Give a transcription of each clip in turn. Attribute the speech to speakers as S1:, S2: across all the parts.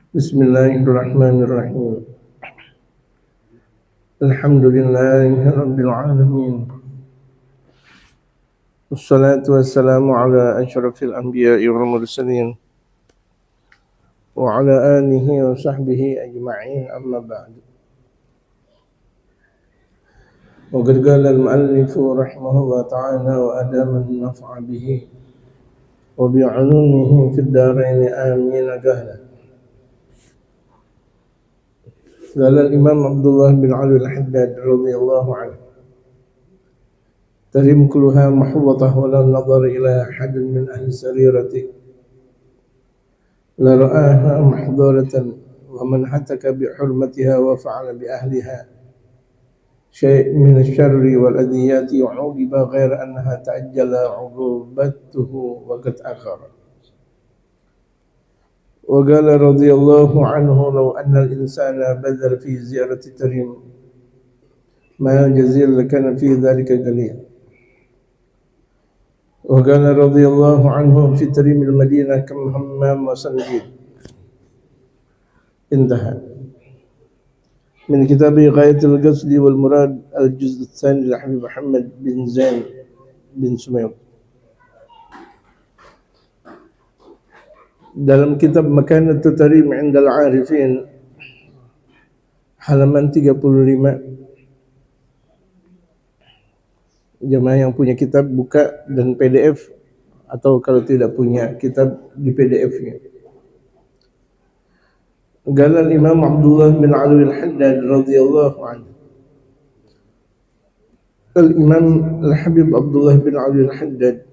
S1: Bismillahirrahmanirrahim. Alhamdulillahirabbil alamin. Wassalatu wassalamu ala asyrafil anbiya'i wal mursalin wa ala alihi wa sahbihi ajma'in, amma ba'du. Wa qad qala al-mu'allif rahimahullah ta'ala wa adama an-naf'a bihi wa bi'ulumihi fid darain amin qala. قال الإمام عبد الله بن علي الحداد رضي الله عنه: ترم كلها محوطة ولا نظر إلى أحد من أهل سريرته لرآها محضورة ومن هتك بحرمتها وفعل بأهلها شيء من الشر والأذيات وعوقب غير أنها تعجل عقوبته وقد أخر. وقال رضي الله عنه: لو أن الإنسان بذل في زيارة تريم ما الجزيل لكان في ذلك قليل. وقال رضي الله عنه: في تريم المدينة كم حمام وسنجيد. انتهى. من كتاب غاية القصد والمراد الجزء الثاني لحبيب محمد بن زين بن سمير. Dalam kitab Makanatu Tarim 'Inda al-'Arifin halaman 35. Jemaah yang punya kitab buka dan PDF, atau kalau tidak punya kitab di PDF-nya. Qala al-Imam Abdullah bin Ali al-Haddad radhiyallahu anhu. Al-Imam Al-Habib Abdullah bin Ali al-Haddad,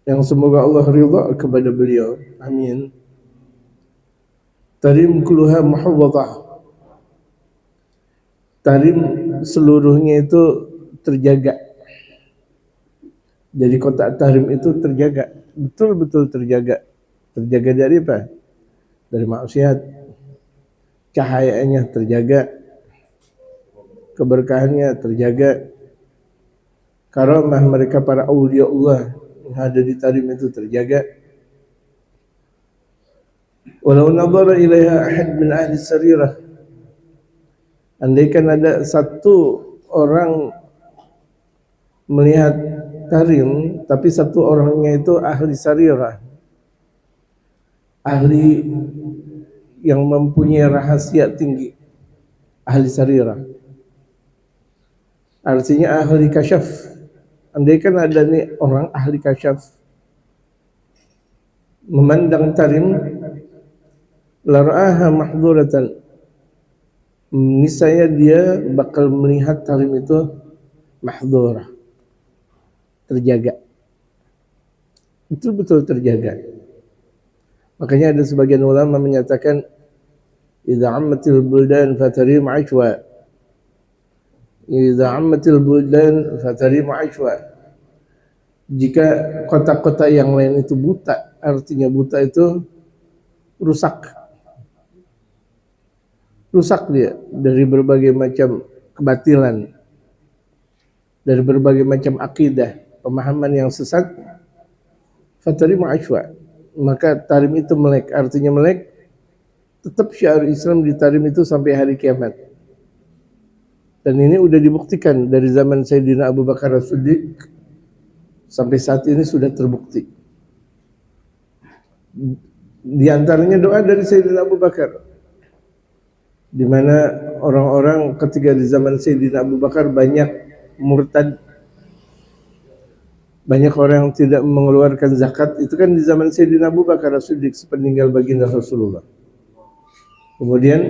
S1: yang semoga Allah ridha kepada beliau, amin. Tarim kulluha muhawwadah. Tarim seluruhnya itu terjaga. Jadi kota Tarim itu terjaga, betul-betul terjaga. Terjaga dari apa? Dari maksiat. Cahayaannya terjaga, keberkahannya terjaga, karamah mereka para aulia Allah yang ada di Tarim itu terjaga. Walau nadhara ilaiha ahad min ahli sarirah, andaikan ada satu orang melihat Tarim, tapi satu orangnya itu ahli sarirah, ahli yang mempunyai rahasia tinggi, ahli sarirah, artinya ahli kasyaf. Andaikan ada nih orang ahli kasyaf memandang Tarim, lara'aha mahduratan, niscaya dia bakal melihat Tarim itu mahdurah, terjaga, betul-betul terjaga. Makanya ada sebagian ulama menyatakan idza ammatil buldan fatarim ashwa, idza ammatil buldan fatarim ashwa. Jika kota-kota yang lain itu buta, artinya buta itu rusak. Rusak dia dari berbagai macam kebatilan, dari berbagai macam akidah, pemahaman yang sesat. Fatarim ashwa, maka Tarim itu melek, artinya melek. Tetap syiar Islam di Tarim itu sampai hari kiamat. Dan ini sudah dibuktikan dari zaman Sayyidina Abu Bakar As-Siddiq sampai saat ini sudah terbukti. Di antaranya doa dari Sayyidina Abu Bakar, di mana orang-orang ketika di zaman Sayyidina Abu Bakar banyak murtad, banyak orang yang tidak mengeluarkan zakat. Itu kan di zaman Sayyidina Abu Bakar As-Siddiq sepeninggal baginda Rasulullah. Kemudian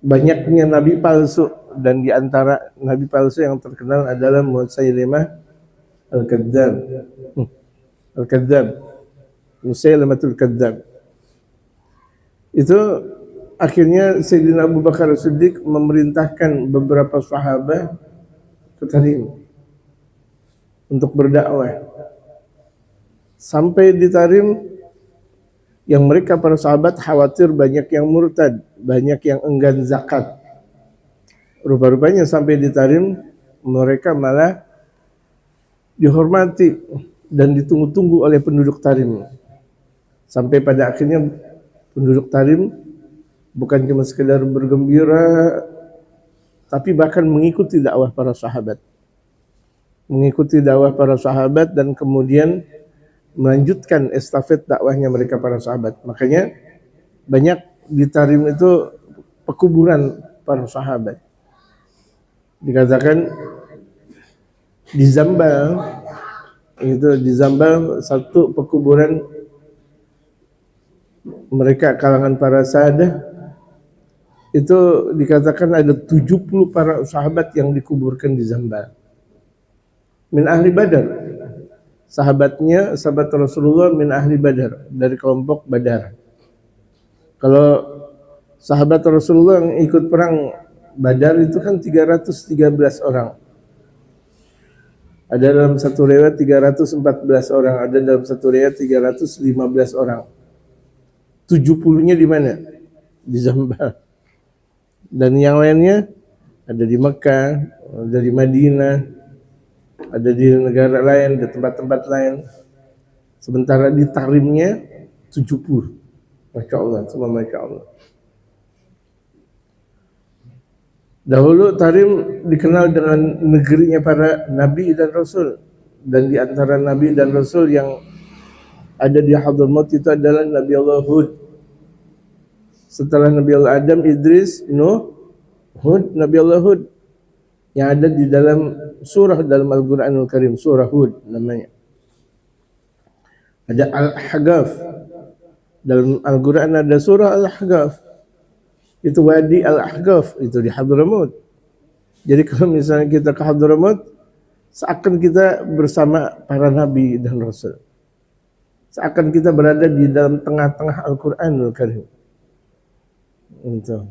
S1: banyaknya nabi palsu, dan di antara nabi palsu yang terkenal adalah Musailimah Al-Kadzdzab. Musailamatul Kadzdzab. Itu akhirnya Sayyidina Abu Bakar As-Siddiq memerintahkan beberapa sahabat ke Tarim untuk berdakwah. Sampai di Tarim, yang mereka para sahabat khawatir banyak yang murtad, banyak yang enggan zakat. Rupa-rupanya sampai di Tarim mereka malah dihormati dan ditunggu-tunggu oleh penduduk Tarim. Sampai pada akhirnya penduduk Tarim bukan cuma sekedar bergembira, tapi bahkan mengikuti dakwah para sahabat. Mengikuti dakwah para sahabat dan kemudian melanjutkan estafet dakwahnya mereka para sahabat. Makanya banyak di Tarim itu pekuburan para sahabat. Dikatakan di Zambal satu pekuburan mereka kalangan para sahabat itu dikatakan ada 70 para sahabat yang dikuburkan di Zambal. Min ahli Badar. Sahabat Rasulullah min ahli Badar, dari kelompok Badar. Kalau sahabat Rasulullah yang ikut perang Badar itu kan 313 orang. Ada dalam satu riwayat 314 orang, ada dalam satu riwayat 315 orang. 70-nya di mana? Di Zambal. Dan yang lainnya ada di Mekah, ada di Madinah, ada di negara lain, di tempat-tempat lain. Sementara di Tarimnya 70. Masya Allah, semua Masya Allah. Dahulu Tarim dikenal dengan negerinya para Nabi dan Rasul. Dan di antara Nabi dan Rasul yang ada di Hadramaut itu adalah Nabi Allah Hud. Setelah Nabi Allah Adam, Idris, Nuh, Hud, Nabi Allah Hud. Yang ada di dalam surah dalam Al-Quranul Karim, surah Hud namanya. Ada Al-Ahqaf. Dalam Al-Quran ada surah Al-Ahqaf. Itu Wadi Al-Ahqaf, itu di Hadramaut. Jadi kalau misalnya kita ke Hadramaut, seakan kita bersama para Nabi dan Rasul. Seakan kita berada di dalam tengah-tengah Al-Quranul Karim. Itu.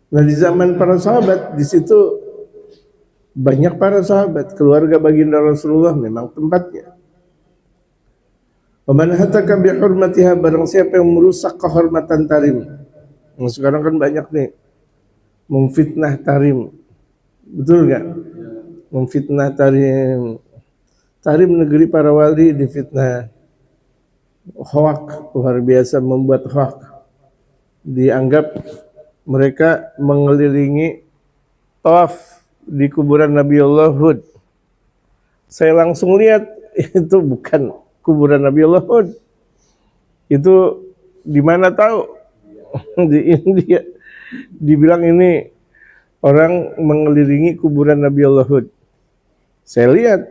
S1: Nah di zaman para sahabat, di situ banyak para sahabat, keluarga baginda Rasulullah memang tempatnya. Waman hataka bihurmatiha, barang siapa yang merusak kehormatan Tarim. Nah, sekarang kan banyak nih memfitnah Tarim. Betul nggak? Memfitnah Tarim. Tarim negeri para wali difitnah. Hoak, luar biasa membuat hoak. Dianggap mereka mengelilingi tawaf di kuburan Nabi Allah Hud. Saya langsung lihat itu bukan kuburan Nabi Allah Hud. Itu di mana tahu? Di India. Dibilang ini orang mengelilingi kuburan Nabi Allah Hud. Saya lihat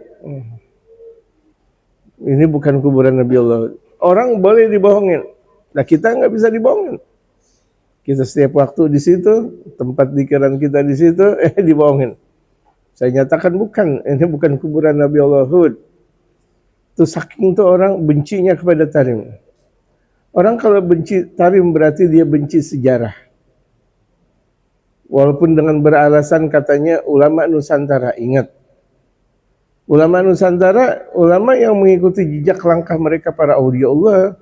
S1: ini bukan kuburan Nabi Allah Hud. Orang boleh dibohongin. Nah kita nggak bisa dibohongin. Kita setiap waktu di situ, tempat pikiran kita di situ, dibohongin. Saya nyatakan bukan, ini bukan kuburan Nabi Allah Hud. Itu saking tuh orang bencinya kepada Tarim. Orang kalau benci Tarim berarti dia benci sejarah. Walaupun dengan beralasan katanya ulama Nusantara, ingat. Ulama Nusantara, ulama yang mengikuti jejak langkah mereka para aulia Allah,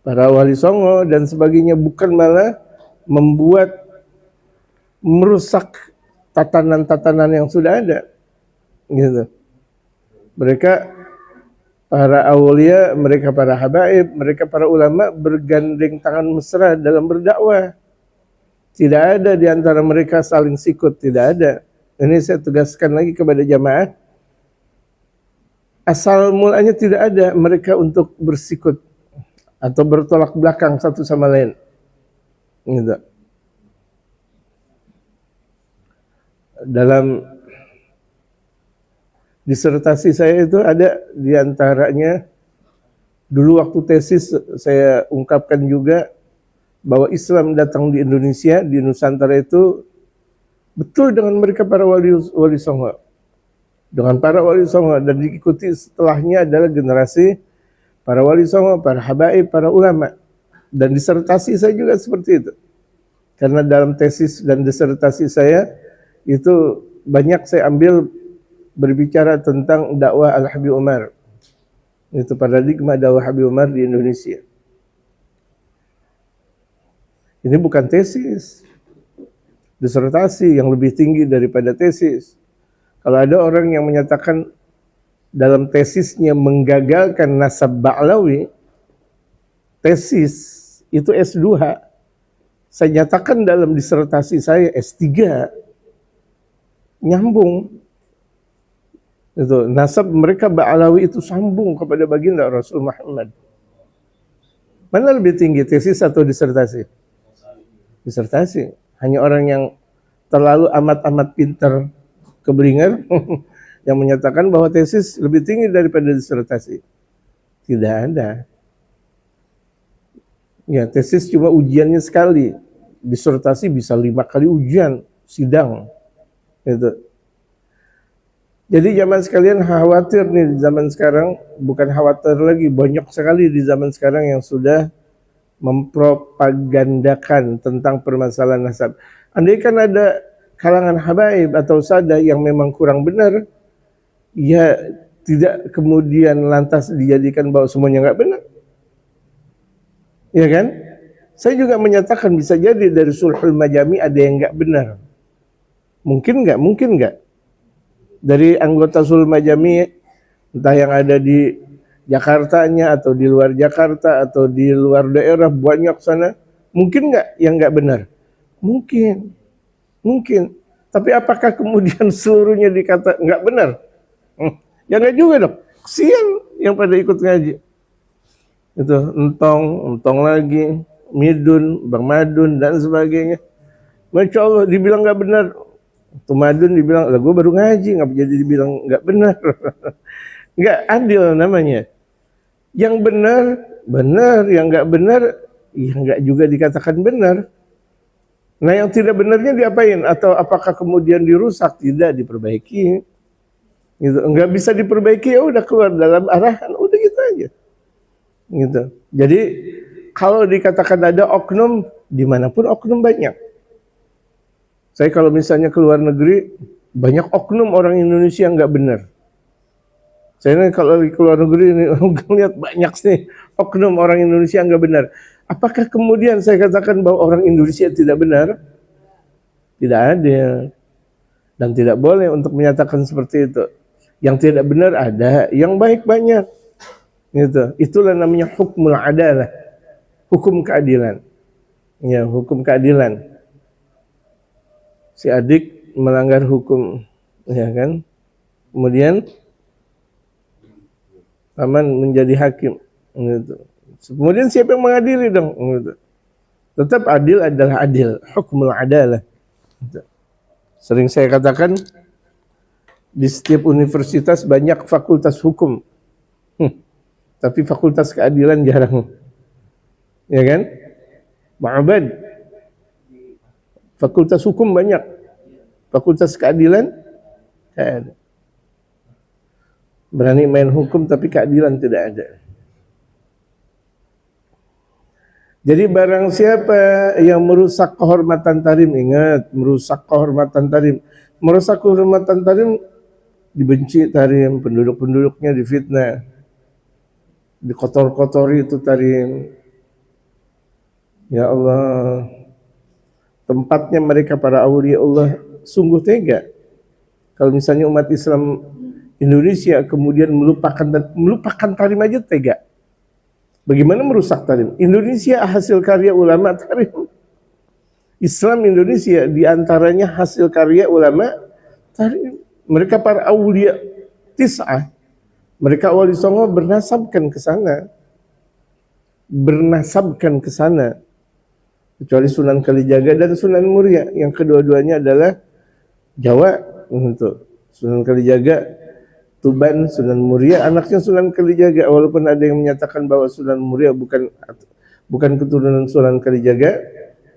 S1: para wali songo dan sebagainya, bukan malah membuat merusak tatanan-tatanan yang sudah ada. Gitu. Mereka para aulia, mereka para habaib, mereka para ulama bergandeng tangan mesra dalam berdakwah. Tidak ada di antara mereka saling sikut, tidak ada. Ini saya tegaskan lagi kepada jamaah. Asal mulanya tidak ada mereka untuk bersikut atau bertolak belakang satu sama lain. Gitu. Dalam disertasi saya itu ada di antaranya, dulu waktu tesis saya ungkapkan juga bahwa Islam datang di Indonesia, di Nusantara itu betul dengan mereka para wali songo. Dengan para wali songo, dan diikuti setelahnya adalah generasi para wali songo, para habaib, para ulama. Dan disertasi saya juga seperti itu. Karena dalam tesis dan disertasi saya itu banyak saya ambil berbicara tentang dakwah Al-Habib Umar. Itu paradigma dakwah Habib Umar di Indonesia. Ini bukan tesis, disertasi yang lebih tinggi daripada tesis. Kalau ada orang yang menyatakan dalam tesisnya menggagalkan nasab Ba'lawi, tesis itu S2, saya nyatakan dalam disertasi saya S3, nyambung. Itu nasab mereka Ba'lawi itu sambung kepada baginda Rasul Muhammad. Mana lebih tinggi, tesis atau disertasi? Disertasi. Hanya orang yang terlalu amat-amat pintar keblinger yang menyatakan bahwa tesis lebih tinggi daripada disertasi. Tidak ada. Ya, tesis cuma ujiannya sekali. Disertasi bisa 5 kali ujian, sidang. Gitu. Jadi zaman sekalian khawatir nih di zaman sekarang, bukan khawatir lagi, banyak sekali di zaman sekarang yang sudah mempropagandakan tentang permasalahan nasab. Andai kan ada kalangan habaib atau sada yang memang kurang benar, ya tidak kemudian lantas dijadikan bahwa semuanya nggak benar. Ya kan? Saya juga menyatakan bisa jadi dari sulhul majami ada yang nggak benar. Mungkin nggak? Mungkin nggak? Dari anggota sulhul majami, entah yang ada di Jakartanya atau di luar Jakarta atau di luar daerah banyak sana, mungkin nggak yang nggak benar? Mungkin, mungkin. Tapi apakah kemudian seluruhnya dikata nggak benar? Ya nggak juga dong. Kesian yang pada ikut ngaji. Itu entong lagi, midun, bang madun dan sebagainya. Masya Allah dibilang nggak benar. Tuh madun dibilang, lah gue baru ngaji, nggak jadi dibilang nggak benar. Nggak adil namanya. Yang benar, benar. Yang nggak benar, ya nggak juga dikatakan benar. Nah yang tidak benarnya diapain? Atau apakah kemudian dirusak? Tidak, diperbaiki. Gitu. Nggak bisa diperbaiki, ya udah keluar dalam arahan, udah gitu aja. Gitu. Jadi kalau dikatakan ada oknum, dimanapun oknum banyak. Saya kalau misalnya ke luar negeri, banyak oknum orang Indonesia yang nggak benar. Saya ini kalau ke luar negeri ini lihat banyak sih oknum orang Indonesia yang nggak benar. Apakah kemudian saya katakan bahwa orang Indonesia tidak benar? Tidak ada. Dan tidak boleh untuk menyatakan seperti itu. Yang tidak benar ada, yang baik banyak. Gitu. Itulah namanya hukmul adalah. Hukum keadilan. Ya, hukum keadilan. Si adik melanggar hukum, ya kan? Kemudian paman menjadi hakim, gitu. Kemudian siapa yang mengadili dong? Gitu. Tetap adil adalah adil, hukmul adalah. Gitu. Sering saya katakan di setiap universitas banyak fakultas hukum, tapi fakultas keadilan jarang, ya kan? Ma'abad, fakultas hukum banyak, fakultas keadilan ada. Berani main hukum tapi keadilan tidak ada. Jadi barang siapa yang merusak kehormatan tarim, ingat, merusak kehormatan tarim. Merusak kehormatan tarim, dibenci tarim, penduduk-penduduknya difitnah, dikotor-kotori itu tarim. Ya Allah, tempatnya mereka para awliya Allah sungguh tega. Kalau misalnya umat Islam Indonesia kemudian melupakan tarim aja tega. Bagaimana merusak tarim? Indonesia hasil karya ulama tarim. Islam Indonesia diantaranya hasil karya ulama tarim. Mereka para awliya tis'ah. Mereka wali songo bernasabkan ke sana. Bernasabkan ke sana. Kecuali Sunan Kalijaga dan Sunan Muria. Yang kedua-duanya adalah Jawa. Untuk Sunan Kalijaga Tuban, Sunan Muria, anaknya Sunan Kalijaga. Walaupun ada yang menyatakan bahwa Sunan Muria bukan keturunan Sunan Kalijaga,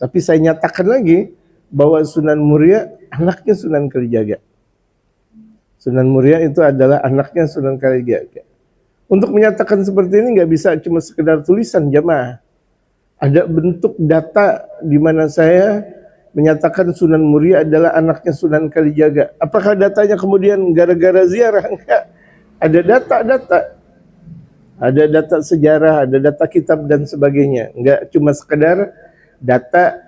S1: tapi saya nyatakan lagi bahwa Sunan Muria anaknya Sunan Kalijaga. Sunan Muria itu adalah anaknya Sunan Kalijaga. Untuk menyatakan seperti ini nggak bisa cuma sekedar tulisan jamaah. Ada bentuk data di mana saya menyatakan Sunan Muria adalah anaknya Sunan Kalijaga. Apakah datanya kemudian gara-gara ziarah? Enggak. Ada data-data. Ada data sejarah, ada data kitab dan sebagainya. Enggak cuma sekedar data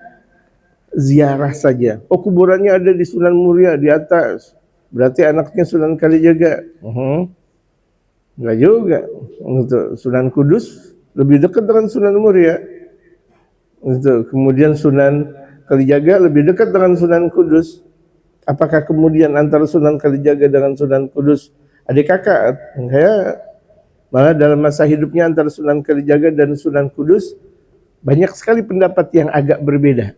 S1: ziarah saja. Oh, kuburannya ada di Sunan Muria di atas. Berarti anaknya Sunan Kalijaga. Enggak juga. Untuk Sunan Kudus lebih dekat dengan Sunan Muria. Untuk kemudian Sunan Kalijaga lebih dekat dengan Sunan Kudus. Apakah kemudian antara Sunan Kalijaga dengan Sunan Kudus adik kakak? Ya, malah dalam masa hidupnya antara Sunan Kalijaga dan Sunan Kudus banyak sekali pendapat yang agak berbeda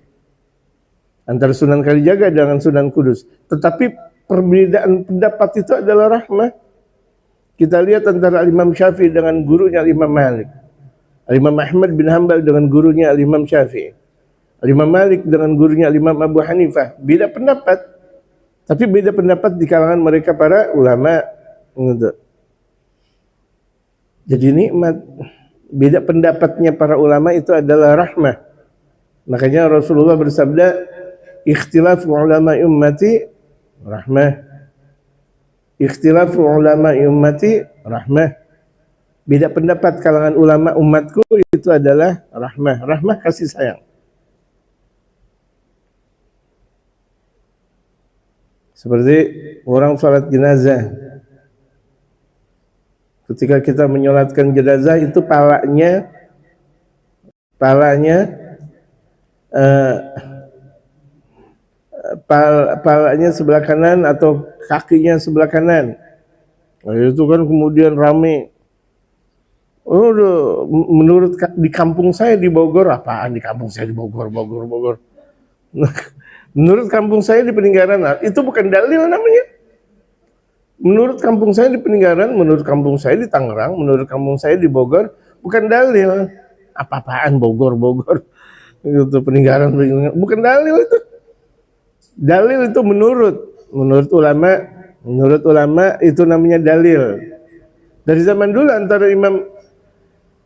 S1: antara Sunan Kalijaga dengan Sunan Kudus. Tetapi perbedaan pendapat itu adalah rahmah. Kita lihat antara Imam Syafi'i dengan gurunya Imam Malik, Imam Ahmad bin Hanbal dengan gurunya Imam Syafi'i, Imam Malik dengan gurunya Imam Abu Hanifah. Beda pendapat, tapi beda pendapat di kalangan mereka para ulama. Jadi nikmat. Beda pendapatnya para ulama itu adalah rahmah. Makanya Rasulullah bersabda, ikhtilafu ulama ummati rahmah. Ikhtilafu ulama ummati rahmah. Beda pendapat kalangan ulama umatku itu adalah rahmah. Rahmah kasih sayang. Seperti orang salat jenazah. Ketika kita menyolatkan jenazah itu palanya palanya sebelah kanan atau kakinya sebelah kanan. Nah, itu kan kemudian rame. Oh, menurut di kampung saya di Bogor, apaan di kampung saya di Bogor. Menurut kampung saya di Peninggaran, nah, itu bukan dalil namanya. Menurut kampung saya di Peninggaran, menurut kampung saya di Tangerang, menurut kampung saya di Bogor, bukan dalil. Apa-apaan Bogor. Itu Peninggaran, bukan dalil itu. Dalil itu menurut ulama itu namanya dalil. Dari zaman dulu antara Imam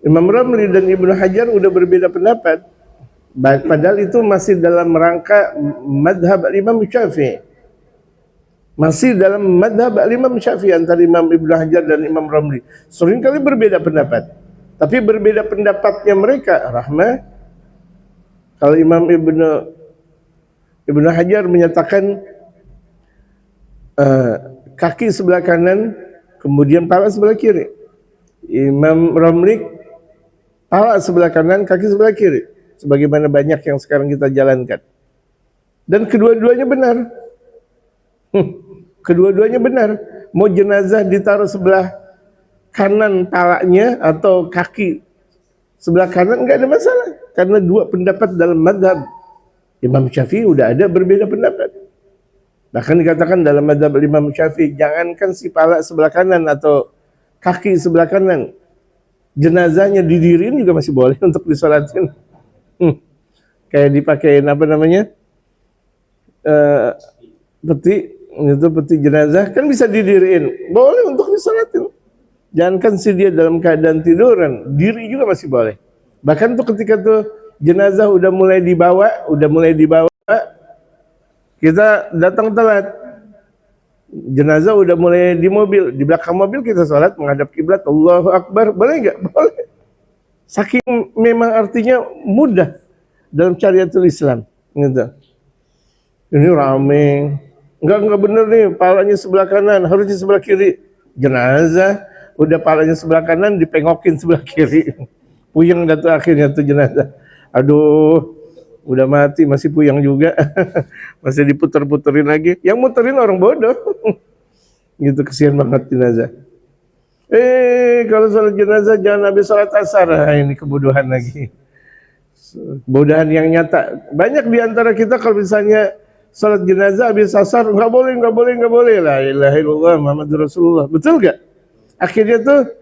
S1: Ramli dan Ibnu Hajar udah berbeda pendapat. Padahal itu masih dalam rangka madhab Imam Syafi'i. Masih dalam madhab Imam Syafi'i antara Imam Ibnu Hajar dan Imam Ramli. Seringkali berbeda pendapat. Tapi berbeda pendapatnya mereka rahmah. Kalau Imam Ibnu Hajar menyatakan kaki sebelah kanan, kemudian pala sebelah kiri. Imam Ramli pala sebelah kanan, kaki sebelah kiri. Sebagaimana banyak yang sekarang kita jalankan. Dan kedua-duanya benar. Kedua-duanya benar. Mau jenazah ditaruh sebelah kanan palanya atau kaki sebelah kanan enggak ada masalah. Karena dua pendapat dalam madhab Imam Syafi'i udah ada berbeda pendapat. Bahkan dikatakan dalam madhab Imam Syafi'i, jangankan si pala sebelah kanan atau kaki sebelah kanan, jenazahnya didiriin juga masih boleh untuk disolatin. Kayak dipakein apa namanya, peti jenazah kan bisa didiriin, boleh untuk disolatin. Jangankan si dia dalam keadaan tiduran, diri juga masih boleh. Bahkan tuh ketika tuh jenazah udah mulai dibawa, kita datang telat. Jenazah udah mulai di mobil, di belakang mobil kita sholat menghadap kiblat, Allahu Akbar, boleh nggak? Boleh. Saking memang artinya mudah dalam syariatul Islam, gitu. Ini rame, enggak bener nih, palanya sebelah kanan, harusnya sebelah kiri. Jenazah udah palanya sebelah kanan, dipengokin sebelah kiri. Puyeng dah tuh akhirnya tuh jenazah. Aduh, udah mati masih puyeng juga. Masih diputer-puterin lagi. Yang muterin orang bodoh. Gitu, kesian banget jenazah. Kalau sholat jenazah jangan habis sholat asar. Nah, ini kebodohan lagi. Kebodohan yang nyata. Banyak di antara kita kalau misalnya sholat jenazah habis asar, nggak boleh. La ilaha illallah Muhammadur Rasulullah. Betul nggak? Akhirnya tuh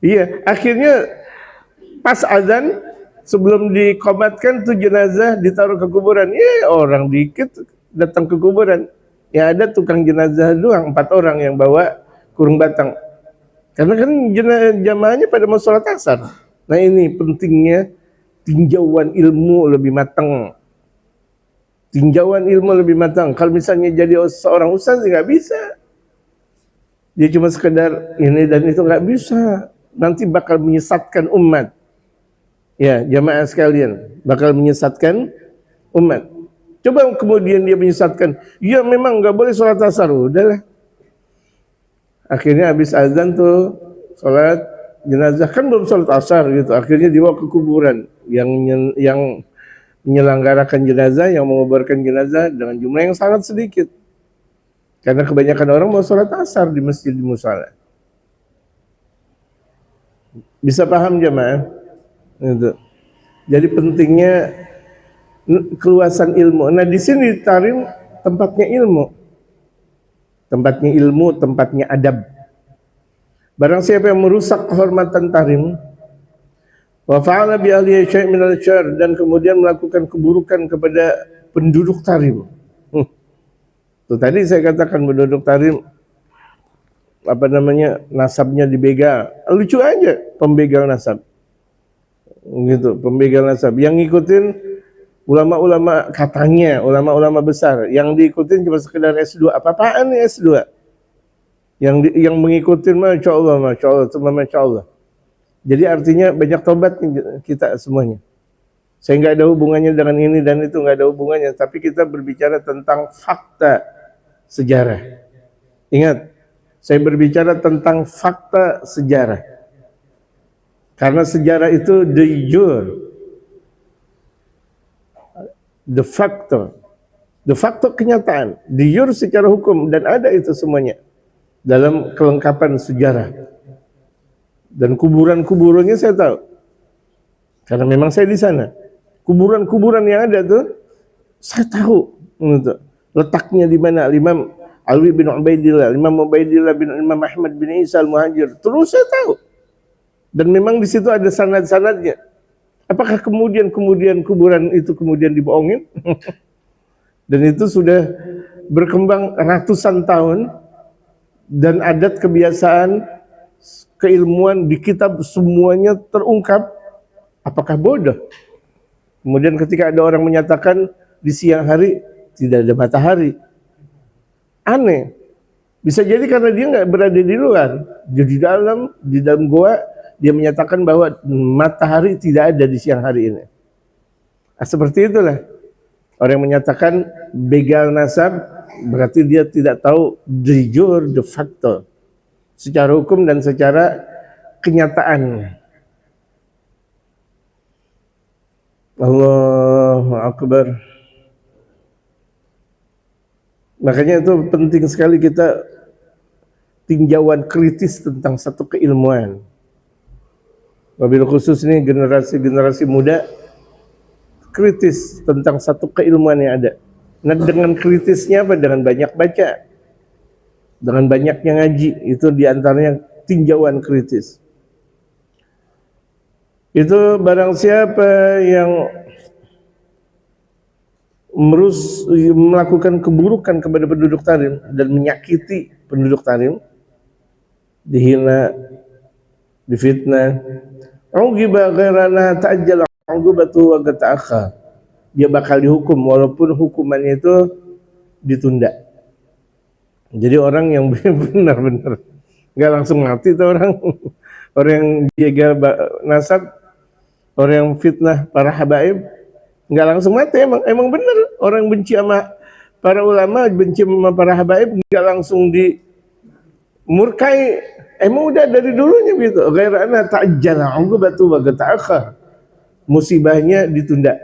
S1: iya, akhirnya pas azan sebelum dikomatkan tuh jenazah ditaruh ke kuburan. Orang dikit datang ke kuburan. Ya ada tukang jenazah doang, 4 orang yang bawa kurung batang. Karena kan jamaahnya pada mau sholat asar. Nah ini pentingnya tinjauan ilmu lebih matang. Kalau misalnya jadi seorang ustaz nggak bisa. Dia cuma sekedar ini dan itu nggak bisa. Nanti bakal menyesatkan umat. Ya, jamaah sekalian, bakal menyesatkan umat. Coba kemudian dia menyesatkan, ya memang nggak boleh sholat asar, udahlah. Akhirnya habis azan tuh sholat jenazah, kan belum sholat asar gitu. Akhirnya dibawa ke kuburan yang menyelenggarakan jenazah, yang menguburkan jenazah dengan jumlah yang sangat sedikit. Karena kebanyakan orang mau sholat asar di masjid di musala. Bisa paham jemaah? Gitu. Jadi pentingnya keluasan ilmu. Nah di sini tarim tempatnya ilmu, tempatnya adab. Barang siapa yang merusak kehormatan tarim, wa fa'ala bi ahlihi syai' minal syarr, dan kemudian melakukan keburukan kepada penduduk tarim. Tuh tadi saya katakan penduduk tarim nasabnya dibegal. Lucu aja pembegal nasab. Gitu, pembegal nasab. Yang ngikutin ulama-ulama, katanya ulama-ulama besar, yang diikutin cuma sekedar S2. Apa-apaan nih S2? Yang mengikutin Masya Allah, cuma Masya Allah. Jadi artinya banyak tobat kita semuanya. Saya nggak ada hubungannya dengan ini dan itu, nggak ada hubungannya. Tapi kita berbicara tentang fakta sejarah. Ingat, saya berbicara tentang fakta sejarah. Karena sejarah itu de jure, de facto kenyataan, de jure secara hukum, dan ada itu semuanya dalam kelengkapan sejarah. Dan kuburan-kuburannya saya tahu, karena memang saya di sana. Kuburan-kuburan yang ada tuh saya tahu letaknya di mana. Imam Alwi bin Ubaidillah, Imam Ubaidillah bin Imam Ahmad bin Isa al-Muhajir, terus saya tahu. Dan memang di situ ada sanad-sanadnya. Apakah kemudian kuburan itu kemudian dibohongin? Dan itu sudah berkembang ratusan tahun, dan adat kebiasaan keilmuan di kitab semuanya terungkap. Apakah bodoh? Kemudian ketika ada orang menyatakan di siang hari tidak ada matahari, aneh. Bisa jadi karena dia nggak berada di luar, di dalam goa. Dia menyatakan bahwa matahari tidak ada di siang hari ini. Nah, seperti itulah orang yang menyatakan begal nasab, berarti dia tidak tahu de jure, de facto, secara hukum dan secara kenyataan. Allahu Akbar. Makanya itu penting sekali kita tinjauan kritis tentang satu keilmuan. Wabil khusus ini generasi muda kritis tentang satu keilmuan yang ada. Nah, dengan kritisnya apa? Dengan banyak baca, dengan banyaknya ngaji, itu diantaranya tinjauan kritis. Itu barang siapa yang melakukan keburukan kepada penduduk tarim dan menyakiti penduduk tarim, dihina, difitnah, ugiba ghairana ta'ajjal ugubatu wa gata'akha, dia bakal dihukum walaupun hukumannya itu ditunda. Jadi orang yang benar-benar nggak langsung mati itu orang yang jaga nasab, orang yang fitnah para habaib nggak langsung mati. Emang benar orang benci sama para ulama, benci sama para habaib, nggak langsung dimurkai. Emang udah dari dulunya begitu. Ghairana ta'ajjala ugubatu wa gata'akha, musibahnya ditunda.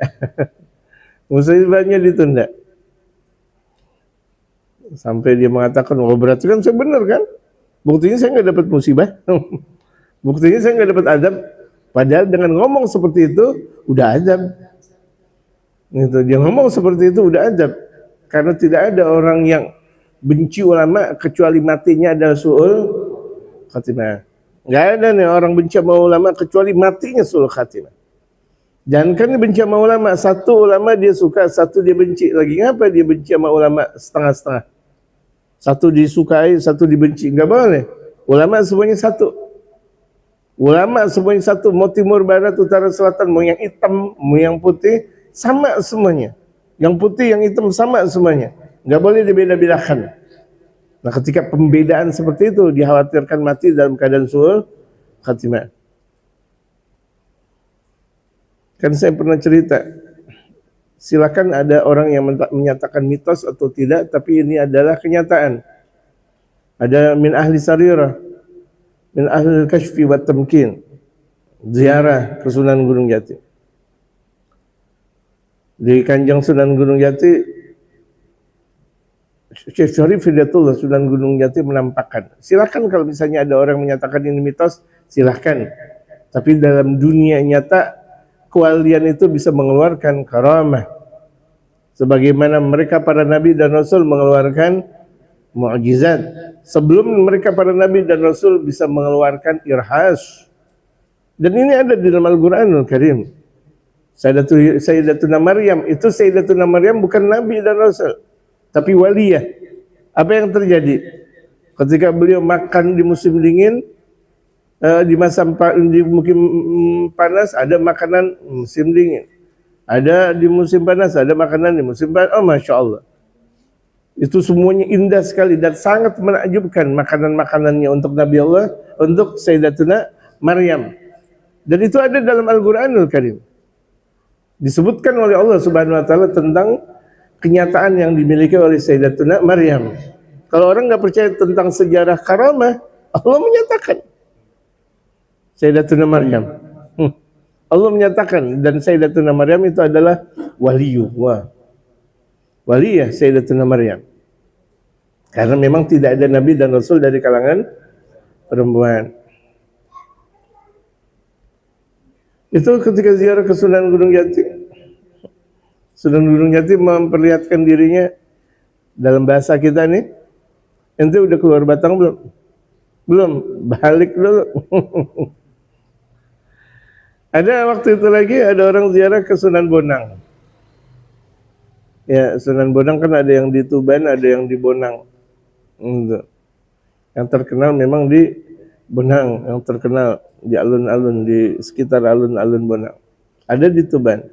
S1: Musibahnya ditunda. Sampai dia mengatakan, oh berarti kan saya benar kan? Buktinya saya nggak dapat musibah. Buktinya saya nggak dapat azab. Padahal dengan ngomong seperti itu udah azab. Gitu. Dia ngomong seperti itu udah azab. Karena tidak ada orang yang benci ulama kecuali matinya adalah su'ul khatimah. Nggak ada nih orang benci sama ulama kecuali matinya su'ul khatimah. Jangan kan benci sama ulama, satu ulama dia suka, satu dia benci. Lagi ngapa dia benci sama ulama setengah-setengah? Satu disukai, satu dibenci. Nggak boleh. Ulama semuanya satu. Ulama semuanya satu. Mau timur, barat, utara, selatan, mau yang hitam, mau yang putih, sama semuanya. Yang putih, yang hitam, sama semuanya. Nggak boleh dibeda-bedakan. Nah, ketika pembedaan seperti itu, dikhawatirkan mati dalam keadaan su'ul khatimah. Kan saya pernah cerita, silakan ada orang yang menyatakan mitos atau tidak, tapi ini adalah kenyataan. Ada min ahli sarirah, min ahli kashfi wa tamkin, ziarah ke Sunan Gunung Jati. Di Kanjeng Sunan Gunung Jati, Syekh Syarif Hidayatullah Sunan Gunung Jati menampakkan. Silakan kalau misalnya ada orang menyatakan ini mitos, silahkan. Tapi dalam dunia nyata, kewalian itu bisa mengeluarkan karamah. Sebagaimana mereka para nabi dan rasul mengeluarkan mukjizat. Sebelum mereka para nabi dan rasul bisa mengeluarkan irhas. Dan ini ada di dalam Al-Quranul Karim. Sayyidatuna Maryam, itu Sayyidatuna Maryam bukan nabi dan rasul, tapi waliyah. Apa yang terjadi? Ketika beliau makan di musim dingin, di musim panas ada makanan musim dingin. Ada di musim panas, ada makanan di musim panas. Oh, Masya Allah. Itu semuanya indah sekali dan sangat menakjubkan makanan-makanannya untuk Nabi Allah, untuk Sayyidatuna Maryam. Dan itu ada dalam Al-Quranul Karim. Disebutkan oleh Allah Subhanahu wa taala tentang kenyataan yang dimiliki oleh Sayyidatuna Maryam. Kalau orang nggak percaya tentang sejarah karamah, Allah menyatakan Sayyidatuna Maryam. Allah menyatakan, dan Sayyidatuna Maryam itu adalah waliyah Sayyidatuna Maryam. Karena memang tidak ada nabi dan rasul dari kalangan perempuan. Itu ketika ziarah ke Sunan Gunung Jati. Sunan Gunung Jati memperlihatkan dirinya dalam bahasa kita nih. Ente udah keluar Batang belum? Belum, balik dulu. Ada waktu itu lagi ada orang ziarah ke Sunan Bonang. Ya, Sunan Bonang kan ada yang di Tuban, ada yang di Bonang. Yang terkenal memang di Bonang, yang terkenal di alun-alun, di sekitar alun-alun Bonang. Ada di Tuban.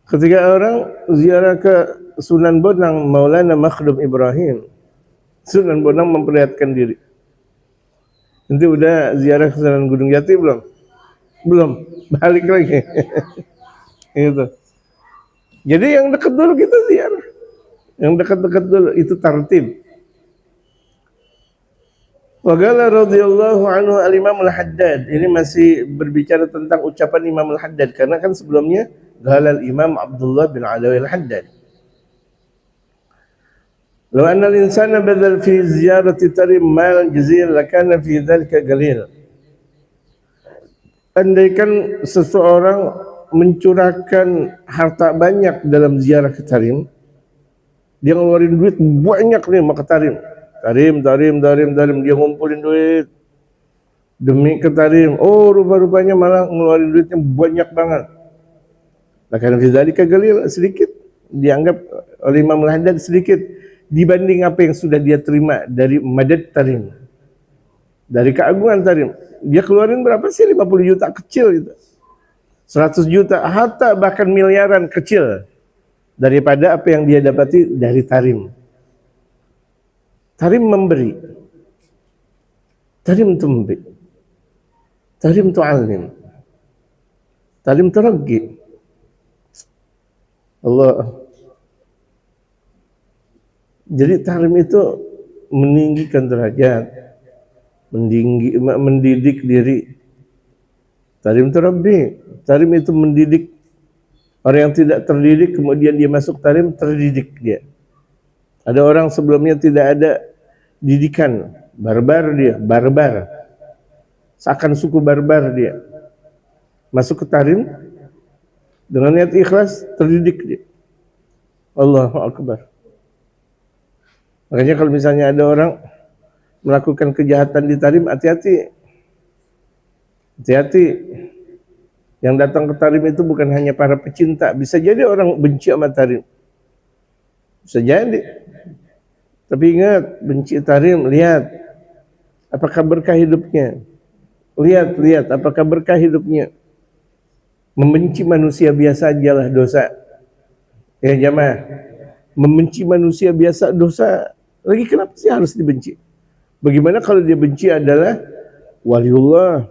S1: Ketika orang ziarah ke Sunan Bonang, Maulana Makhdum Ibrahim, Sunan Bonang memperlihatkan diri. Nanti udah ziarah ke Sunan Gunung Jati belum? Belum, balik lagi. Gitu. Jadi yang dekat dulu kita ziarah. Yang dekat-dekat dulu itu tartib. Waqala radhiyallahu anhu al-Imam al-Haddad. Ini masih berbicara tentang ucapan Imam al-Haddad karena kan sebelumnya qala al-Imam Abdullah bin Alawi al-Haddad. Law anna al-insana badal fi ziyarati tarim mal jazil lakana fi dhalika qalil. Andaikan seseorang mencurahkan harta banyak dalam ziarah ke Tarim, dia ngeluarin duit banyak nih mau ke Tarim. Tarim, dia ngumpulin duit demi ke Tarim. Oh, rupa-rupanya malah ngeluarin duitnya banyak banget. Bahkan fidzalika galil, sedikit dianggap oleh Imam Al-Haddad sedikit dibanding apa yang sudah dia terima dari madad Tarim, dari keagungan Tarim. Dia keluarin berapa sih? 50 juta kecil itu, 100 juta harta bahkan miliaran kecil daripada apa yang dia dapati dari Tarim. Tarim memberi, Tarim tumbi, Tarim tu'alim, Tarim turaggi. Allah. Jadi Tarim itu meninggikan derajat, mendidik diri. Tarim turabbi, Tarim itu mendidik. Orang yang tidak terdidik kemudian dia masuk Tarim, terdidik dia. Ada orang sebelumnya tidak ada didikan, barbar dia, barbar. Seakan suku barbar dia. Masuk ke Tarim dengan niat ikhlas, terdidik dia. Allahu Akbar. Makanya kalau misalnya ada orang melakukan kejahatan di Tarim, hati-hati. Hati-hati. Yang datang ke Tarim itu bukan hanya para pecinta, bisa jadi orang benci sama Tarim. Bisa jadi. Tapi ingat, benci Tarim, lihat apakah berkah hidupnya. Lihat apakah berkah hidupnya. Membenci manusia biasa ajalah dosa. Ya jamaah, membenci manusia biasa dosa. Lagi kenapa sih harus dibenci? Bagaimana kalau dia benci adalah waliullah,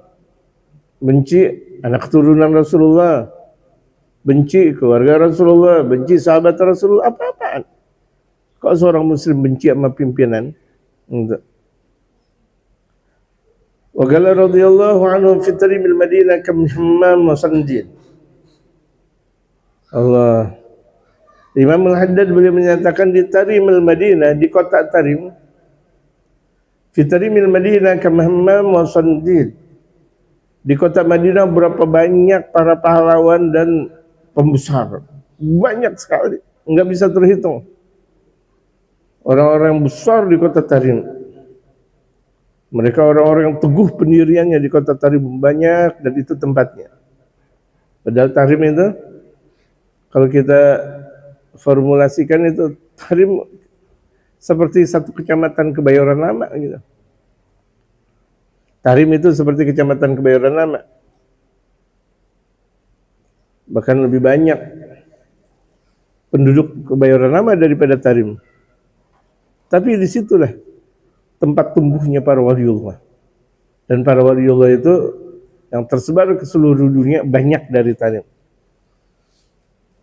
S1: benci anak keturunan Rasulullah, benci keluarga Rasulullah, benci sahabat Rasulullah, apa-apaan. Kalau seorang muslim benci sama pimpinan, Wa qala radhiyallahu anhu fi tarimil Madinah kam hammam wa sandin. Allah. Imam Al-Haddad beliau menyatakan di Tarimil Madinah, di kota Tarim, fi tarimil Madinah kam hammam wa sandin. Di kota Madinah berapa banyak para pahlawan dan pembesar. Banyak sekali, enggak bisa terhitung. Orang-orang besar di kota Tarim. Mereka orang-orang yang teguh pendiriannya di kota Tarim banyak, dan itu tempatnya. Padahal Tarim itu, kalau kita formulasikan itu, Tarim seperti satu kecamatan Kebayoran Lama gitu. Tarim itu seperti kecamatan Kebayoran Lama. Bahkan lebih banyak penduduk Kebayoran Lama daripada Tarim. Tapi disitulah tempat tumbuhnya para waliullah. Dan para waliullah itu yang tersebar ke seluruh dunia banyak dari Tarim.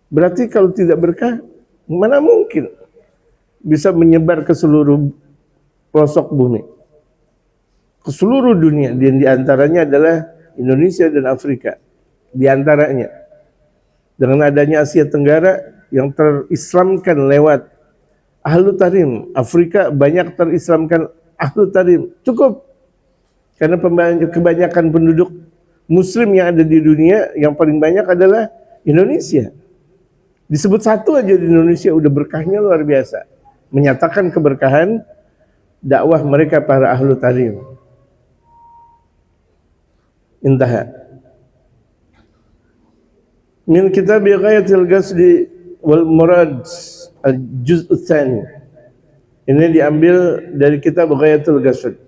S1: Berarti kalau tidak berkah, mana mungkin bisa menyebar ke seluruh pelosok bumi, ke seluruh dunia. Dan diantaranya adalah Indonesia dan Afrika. Diantaranya, dengan adanya Asia Tenggara yang terislamkan lewat Ahlu Tarim, Afrika banyak terislamkan Ahlu Tarim. Cukup. Karena kebanyakan penduduk Muslim yang ada di dunia, yang paling banyak adalah Indonesia. Disebut satu aja di Indonesia udah berkahnya luar biasa. Menyatakan keberkahan dakwah mereka para Ahlu Tarim. Intaha. Min kitab Ghayatul Qasdi wal Murad al-Juz' ats-tsani. Ini diambil dari kitab Ghayatul Qasd.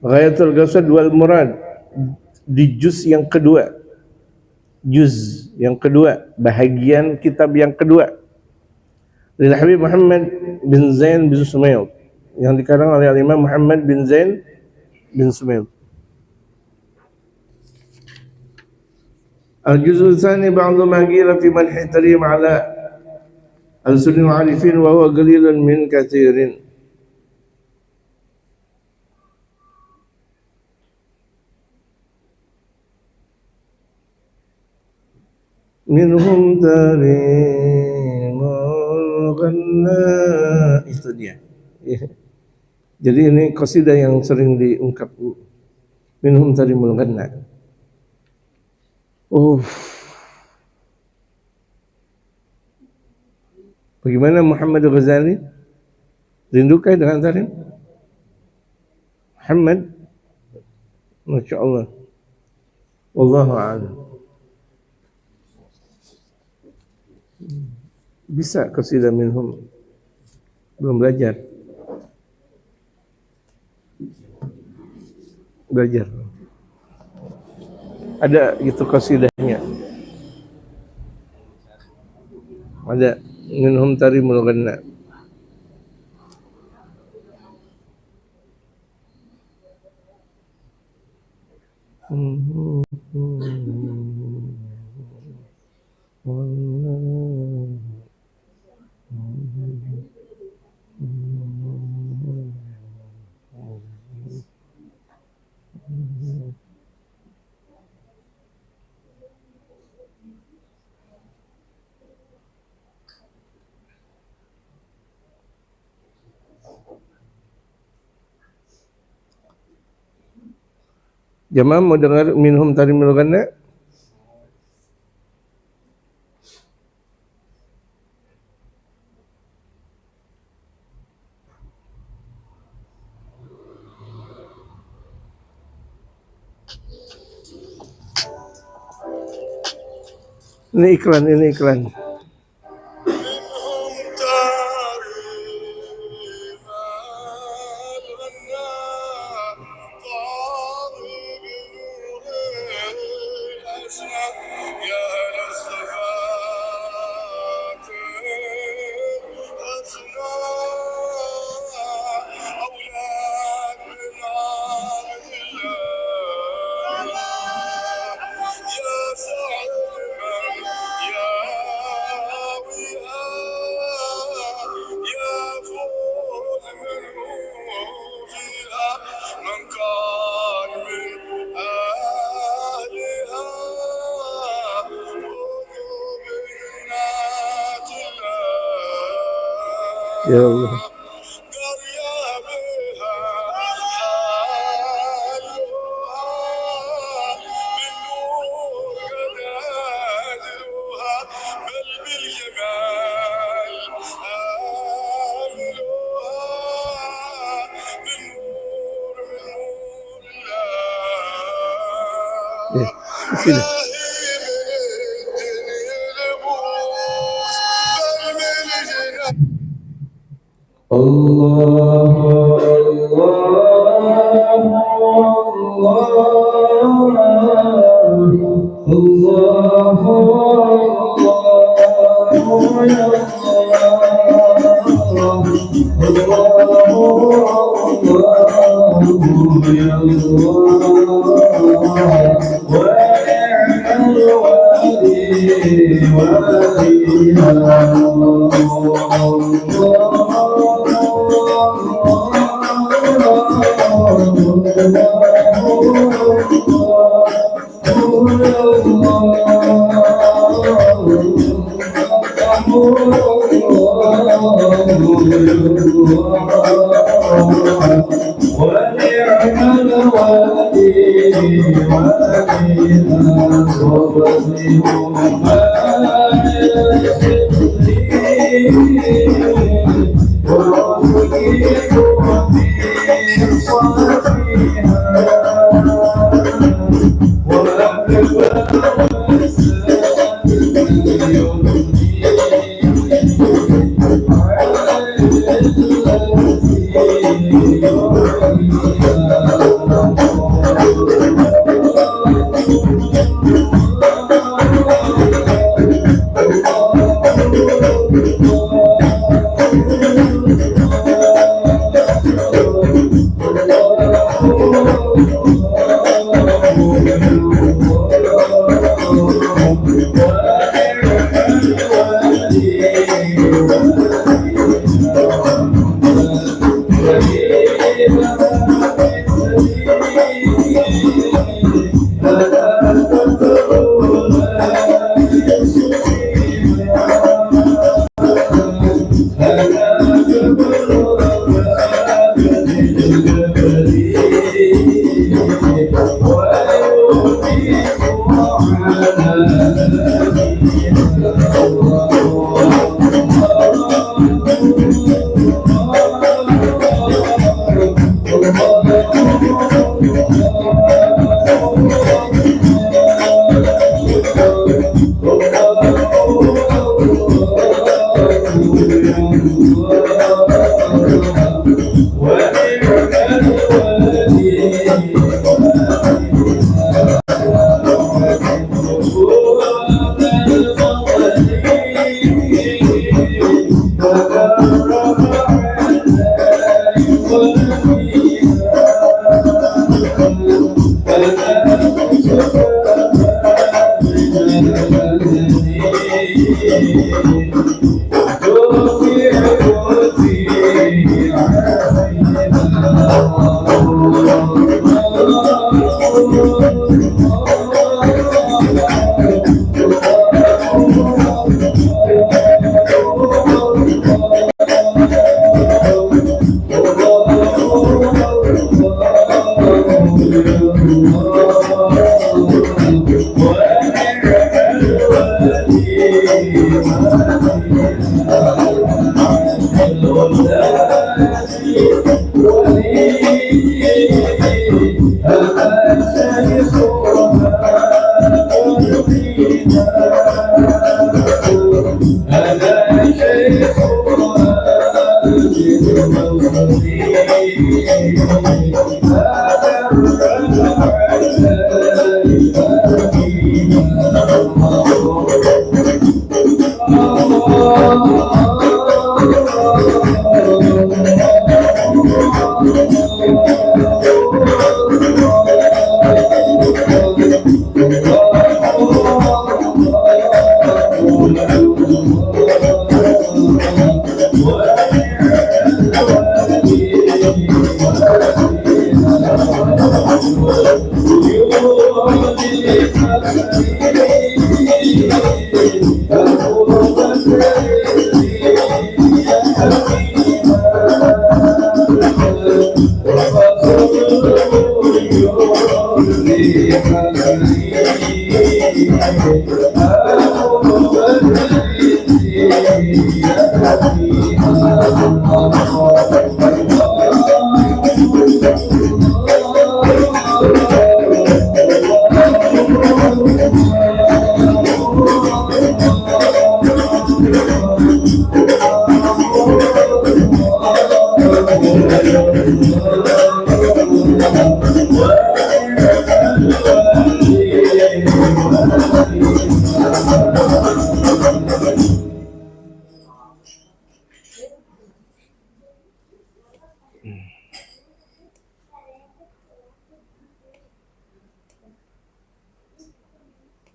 S1: Ghayatul Qasd wal Murad di juz yang kedua. Juz yang kedua, bahagian kitab yang kedua. Lil Habib Muhammad bin Zain bin Sumail, yang dikarang oleh Imam Muhammad bin Zain bin Sumail. Al-juz'u tsani ba'du ma qila fi madhi tarim ala al-sunni al-arifin wa huwa qalilun min katsirin. Minhum tarimul ghanna, itu dia. Jadi ini qasidah yang sering diungkap. Minhum tarimul ghanna. Bagaimana Muhammad Ghazali? Rindukah dengan Tarim? Muhammad? Masya Allah. Wallahu a'lam. Bisa qasidah minhum. Belum belajar. Belajar. Ada gitu qasidahnya. Ada minhum tarimul ghanna. Jamaah mau dengar minhum tarimul ghanna? Ini iklan, ini iklan. Ya Allah. Sini.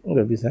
S1: Nggak bisa.